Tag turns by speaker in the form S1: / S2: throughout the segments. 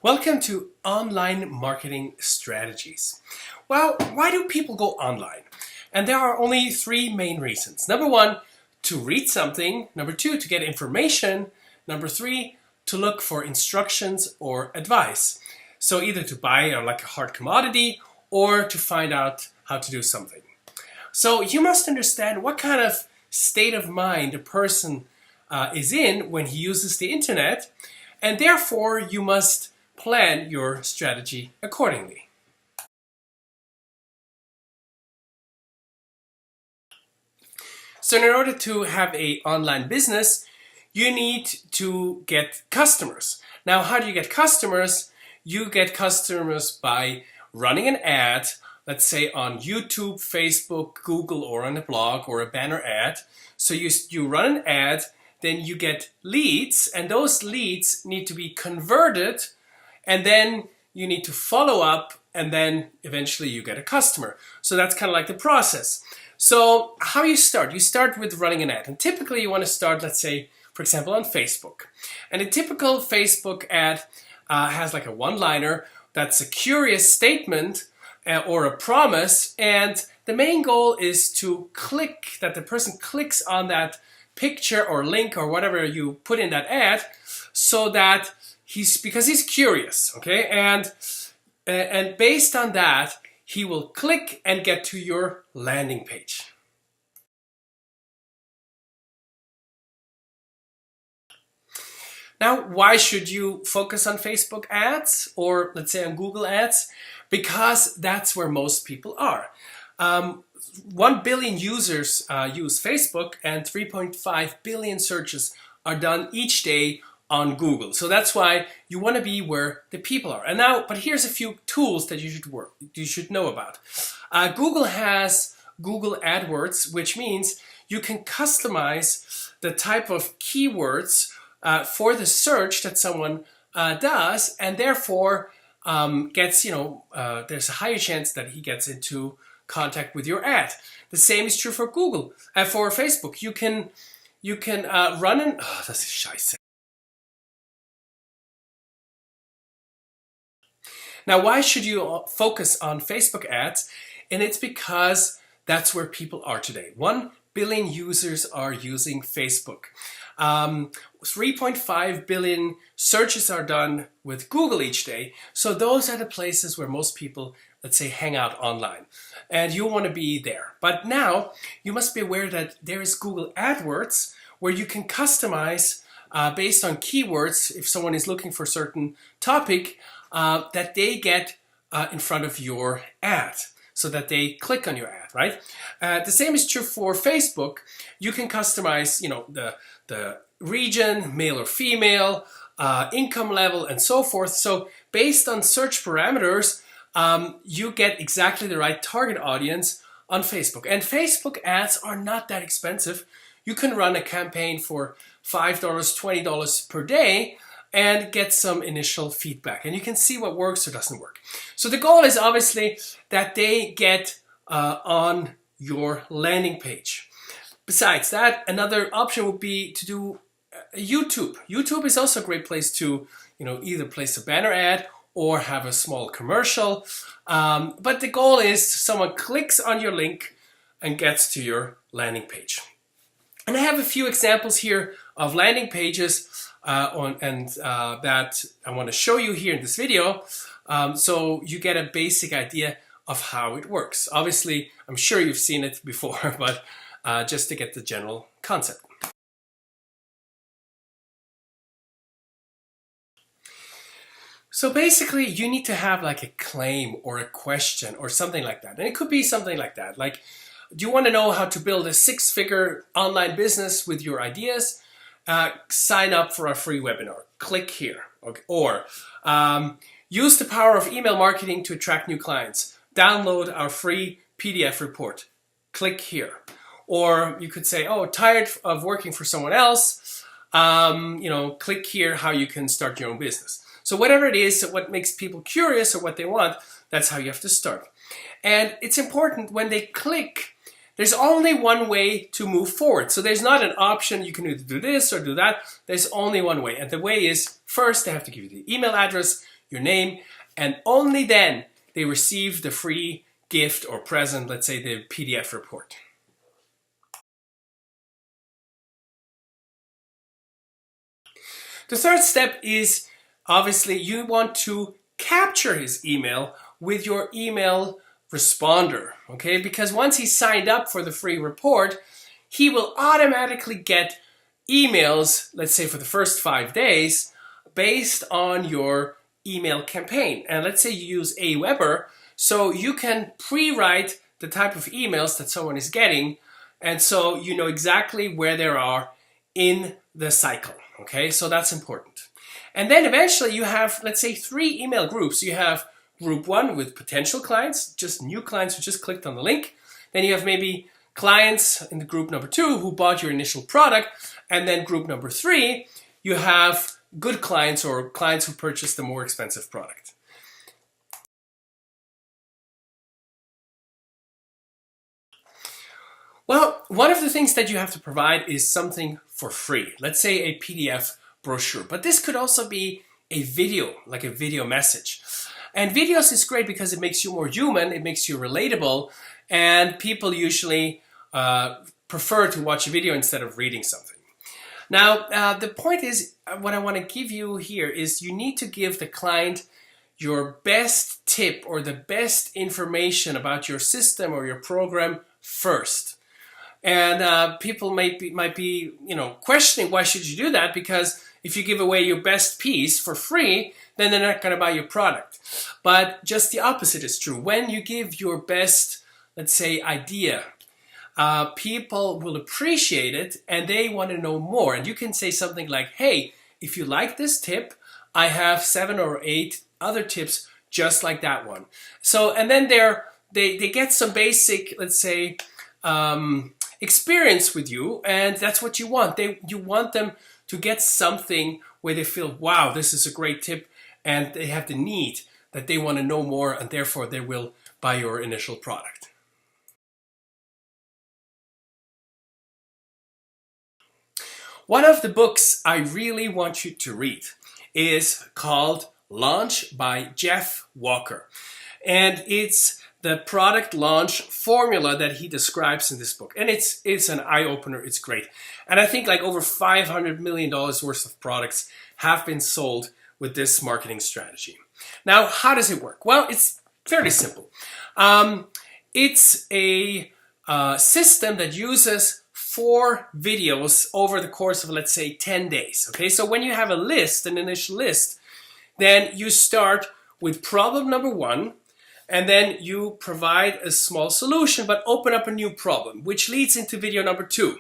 S1: Welcome to Online Marketing Strategies. Well, why do people go online? And there are only three main reasons. Number one, to read something. Number two, to get information. Number three, to look for instructions or advice. So either to buy like a hard commodity or to find out how to do something. So you must understand what kind of state of mind a person is in when he uses the internet, and therefore you must plan your strategy accordingly. So in order to have an online business, you need to get customers. Now, how do you get customers? You get customers by running an ad, let's say on YouTube, Facebook, Google, or on a blog or a banner ad. So you run an ad, then you get leads, and those leads need to be converted, and then you need to follow up, and then eventually you get a customer. So that's kind of like the process. So how you start? You start with running an ad, and typically you want to start, let's say, for example, on Facebook. And a typical Facebook ad has like a one-liner that's a curious statement or a promise, and the main goal is to click, that the person clicks on that picture or link or whatever you put in that ad, so that because he's curious, okay? And based on that, he will click and get to your landing page. Now, why should you focus on Facebook ads or let's say on Google ads? Because that's where most people are. 1 billion users use Facebook, and 3.5 billion searches are done each day on Google. So that's why you want to be where the people are. And now, but here's a few tools that you should know about. Google has Google AdWords, which means you can customize the type of keywords for the search that someone does, and therefore gets, there's a higher chance that he gets into contact with your ad. The same is true for Google, for Facebook. You can run an das ist scheiße. Now, why should you focus on Facebook ads? And it's because that's where people are today. 1 billion users are using Facebook. 3.5 billion searches are done with Google each day. So those are the places where most people, let's say, hang out online. And you want to be there. But now you must be aware that there is Google AdWords, where you can customize based on keywords. If someone is looking for a certain topic, that they get in front of your ad, so that they click on your ad, right? The same is true for Facebook. You can customize, the region, male or female, income level, and so forth. So based on search parameters, you get exactly the right target audience on Facebook. And Facebook ads are not that expensive. You can run a campaign for $5, $20 per day and get some initial feedback. And you can see what works or doesn't work. So the goal is obviously that they get on your landing page. Besides that, another option would be to do YouTube. YouTube is also a great place to, either place a banner ad or have a small commercial. But the goal is someone clicks on your link and gets to your landing page. And I have a few examples here of landing pages that I want to show you here in this video, so you get a basic idea of how it works. Obviously, I'm sure you've seen it before, but just to get the general concept. So basically, you need to have like a claim or a question or something like that. And it could be something like that. Like, do you want to know how to build a 6-figure online business with your ideas? Sign up for our free webinar. Click here. Okay. Or use the power of email marketing to attract new clients. Download our free PDF report. Click here. Or you could say, tired of working for someone else. Click here how you can start your own business. So whatever it is, what makes people curious or what they want, that's how you have to start. And it's important when they click, there's only one way to move forward. So there's not an option, you can either do this or do that. There's only one way. And the way is, first they have to give you the email address, your name, and only then they receive the free gift or present, let's say the PDF report. The third step is obviously you want to capture his email with your email responder, okay? Because once he's signed up for the free report, he will automatically get emails, let's say for the first 5 days, based on your email campaign. And let's say you use Aweber, so you can pre-write the type of emails that someone is getting, and so you know exactly where they are in the cycle, okay? So that's important. And then eventually you have, let's say, 3 email groups. You have group 1 with potential clients, just new clients who just clicked on the link. Then you have maybe clients in the group number 2 who bought your initial product. And then group number 3, you have good clients or clients who purchased the more expensive product. Well, one of the things that you have to provide is something for free. Let's say a PDF brochure, but this could also be a video, like a video message. And videos is great because it makes you more human, it makes you relatable, and people usually prefer to watch a video instead of reading something. Now, the point is, what I want to give you here is you need to give the client your best tip or the best information about your system or your program first. And people might be, questioning why should you do that? Because if you give away your best piece for free, then they're not going to buy your product. But just the opposite is true. When you give your best, let's say, idea, people will appreciate it and they want to know more. And you can say something like, hey, if you like this tip, I have 7 or 8 other tips just like that one. So, and then they get some basic, let's say, experience with you, and that's what you want. You want them to get something where they feel, wow, this is a great tip, and they have the need that they want to know more, and therefore they will buy your initial product. One of the books I really want you to read is called Launch by Jeff Walker. And it's the product launch formula that he describes in this book. And it's an eye-opener, it's great. And I think like over $500 million worth of products have been sold with this marketing strategy. Now, how does it work? Well, it's fairly simple. It's a system that uses 4 videos over the course of, let's say, 10 days. Okay, so when you have a list, an initial list, then you start with problem number 1, and then you provide a small solution, but open up a new problem, which leads into video number 2.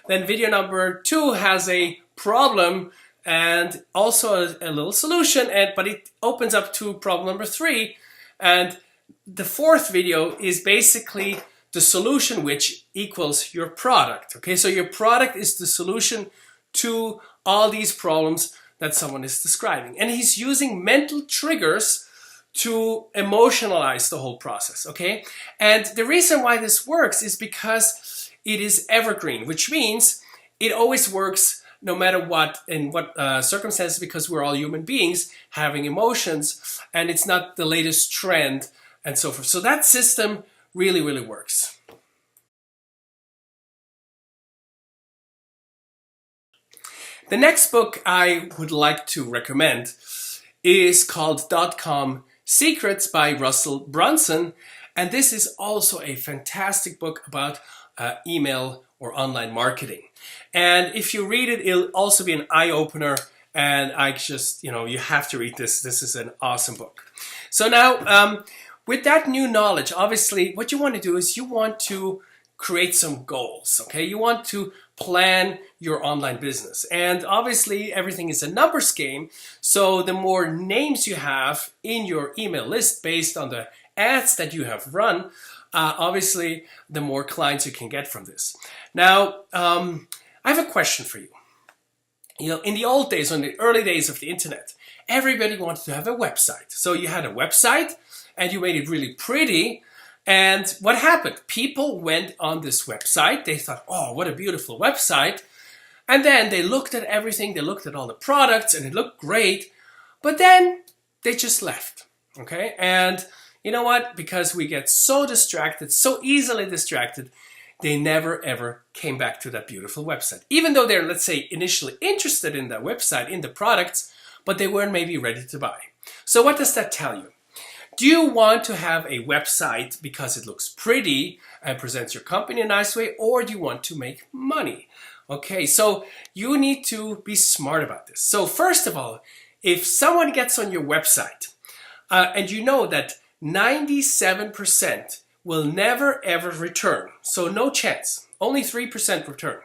S1: Then video number 2 has a problem and also a little solution, but it opens up to problem number 3. And the 4th video is basically the solution, which equals your product. Okay, so your product is the solution to all these problems that someone is describing. And he's using mental triggers to emotionalize the whole process, okay? And the reason why this works is because it is evergreen, which means it always works no matter what, in what circumstances, because we're all human beings having emotions, and it's not the latest trend and so forth. So that system really, really works. The next book I would like to recommend is called .com Secrets by Russell Brunson, and this is also a fantastic book about email or online marketing. And if you read it, it'll also be an eye-opener, and I just, you have to read this. This is an awesome book. So now, with that new knowledge, obviously, what you want to do is you want to create some goals, okay? You want to plan your online business. And obviously, everything is a numbers game, so the more names you have in your email list based on the ads that you have run, obviously, the more clients you can get from this. Now, I have a question for you. In the old days, in the early days of the internet, everybody wanted to have a website. So you had a website, and you made it really pretty. And what happened? People went on this website. They thought, oh, what a beautiful website. And then they looked at everything. They looked at all the products, and it looked great. But then they just left. Okay, and you know what? Because we get so distracted, so easily distracted, they never ever came back to that beautiful website. Even though they're, let's say, initially interested in that website, in the products, but they weren't maybe ready to buy. So what does that tell you? Do you want to have a website because it looks pretty and presents your company in a nice way, or do you want to make money? Okay, so you need to be smart about this. So first of all, if someone gets on your website and you know that 97% will never ever return, so no chance, only 3% return,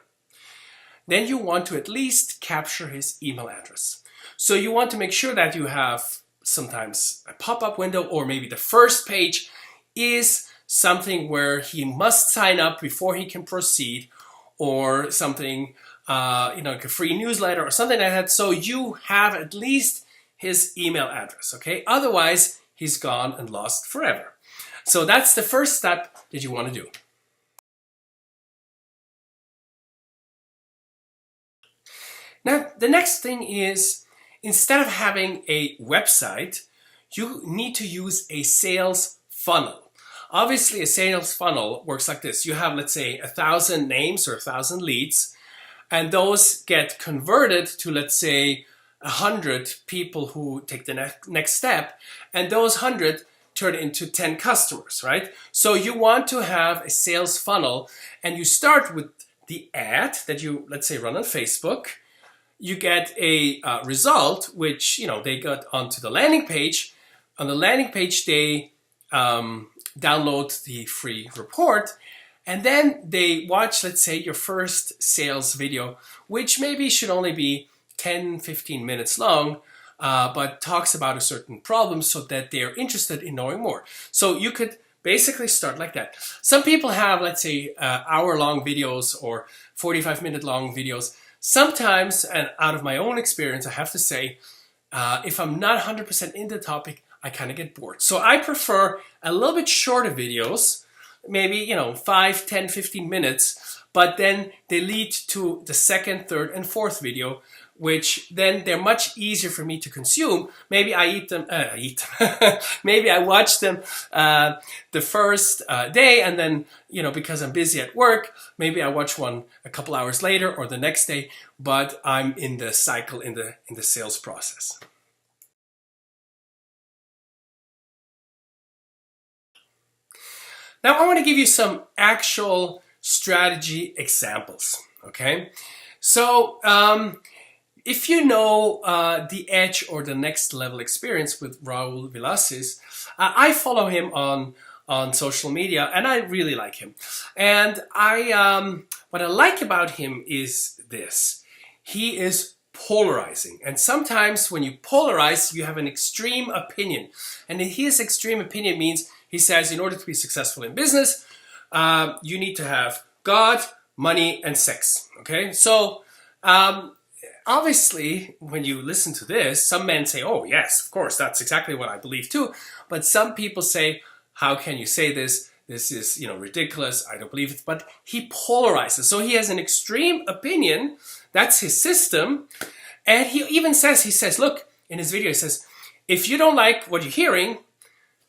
S1: then you want to at least capture his email address. So you want to make sure that you have sometimes a pop-up window, or maybe the first page is something where he must sign up before he can proceed, or something, like a free newsletter or something like that. So you have at least his email address, okay? Otherwise, he's gone and lost forever. So that's the first step that you want to do. Now, the next thing is, instead of having a website, you need to use a sales funnel. Obviously, a sales funnel works like this. You have, let's say, 1,000 names or 1,000 leads, and those get converted to, let's say, 100 people who take the next step, and those 100 turn into 10 customers, right? So you want to have a sales funnel, and you start with the ad that you, let's say, run on Facebook. You get a result, which, they got onto the landing page. On the landing page, they download the free report, and then they watch, let's say, your first sales video, which maybe should only be 10-15 minutes long, but talks about a certain problem so that they're interested in knowing more. So you could basically start like that. Some people have, let's say, hour-long videos or 45-minute long videos. Sometimes, and out of my own experience, I have to say, if I'm not 100% in the topic, I kind of get bored. So I prefer a little bit shorter videos, maybe, 5, 10, 15 minutes, but then they lead to the second, third, and fourth video, which then they're much easier for me to consume. Maybe I maybe I watch them the first day, and then, because I'm busy at work, maybe I watch one a couple hours later or the next day, but I'm in the cycle, in the sales process. Now I want to give you some actual strategy examples, okay? So, if you know The Edge or the Next Level Experience with Raul Villacis, I follow him on social media, and I really like him. And what I like about him is this: he is polarizing. And sometimes when you polarize, you have an extreme opinion. And his extreme opinion means, he says, in order to be successful in business, you need to have God, money, and sex. Okay, so obviously, when you listen to this, some men say, oh yes, of course, that's exactly what I believe too. But some people say, how can you say this? This is, ridiculous. I don't believe it. But he polarizes. So he has an extreme opinion. That's his system. And he even says, look, in his video, he says, if you don't like what you're hearing,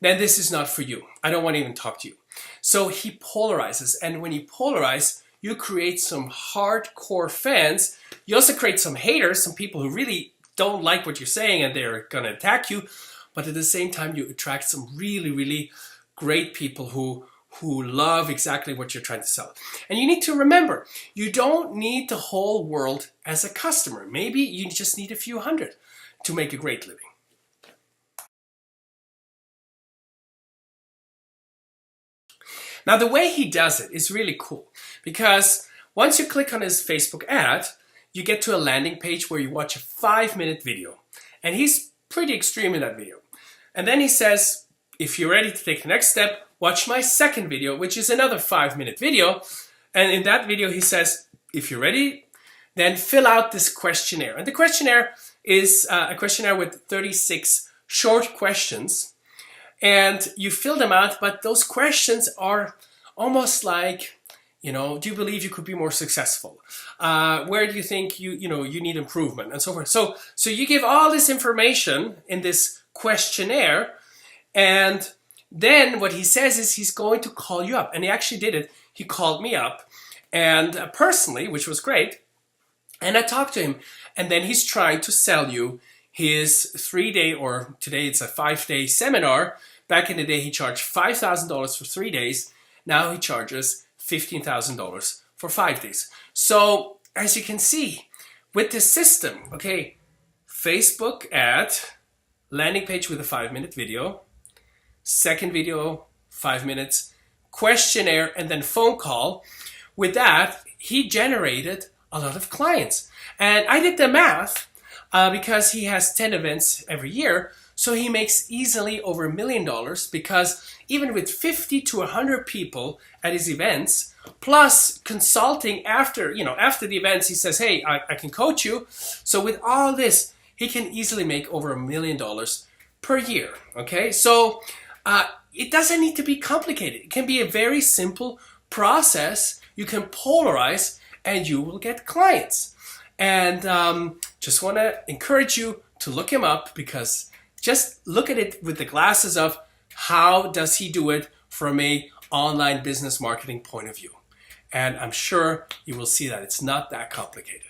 S1: then this is not for you. I don't want to even talk to you. So he polarizes. And when you polarize, you create some hardcore fans. You also create some haters, some people who really don't like what you're saying and they're going to attack you. But at the same time, you attract some really, really great people who love exactly what you're trying to sell. And you need to remember, you don't need the whole world as a customer. Maybe you just need a few hundred to make a great living. Now, the way he does it is really cool, because once you click on his Facebook ad, you get to a landing page where you watch a 5-minute video. And he's pretty extreme in that video. And then he says, if you're ready to take the next step, watch my second video, which is another 5-minute video. And in that video, he says, if you're ready, then fill out this questionnaire. And the questionnaire is a questionnaire with 36 short questions. And you fill them out, but those questions are almost like, do you believe you could be more successful? Where do you think you need improvement, and so forth. So you give all this information in this questionnaire. And then what he says is he's going to call you up. And he actually did it. He called me up and personally, which was great. And I talked to him. And then he's trying to sell you his 3-day, or today it's a 5-day seminar. Back in the day, he charged $5,000 for 3 days. Now he charges $15,000 for 5 days. So as you can see, with this system, okay, Facebook ad, landing page with a 5-minute video, second video, 5 minutes, questionnaire, and then phone call. With that, he generated a lot of clients. And I did the math because he has 10 events every year. So he makes easily over $1 million because even with 50 to 100 people at his events, plus consulting after the events, he says, hey, I can coach you. So with all this, he can easily make over $1 million per year. Okay, so it doesn't need to be complicated. It can be a very simple process. You can polarize and you will get clients. And just want to encourage you to look him up, because just look at it with the glasses of how does he do it from a online business marketing point of view. And I'm sure you will see that it's not that complicated.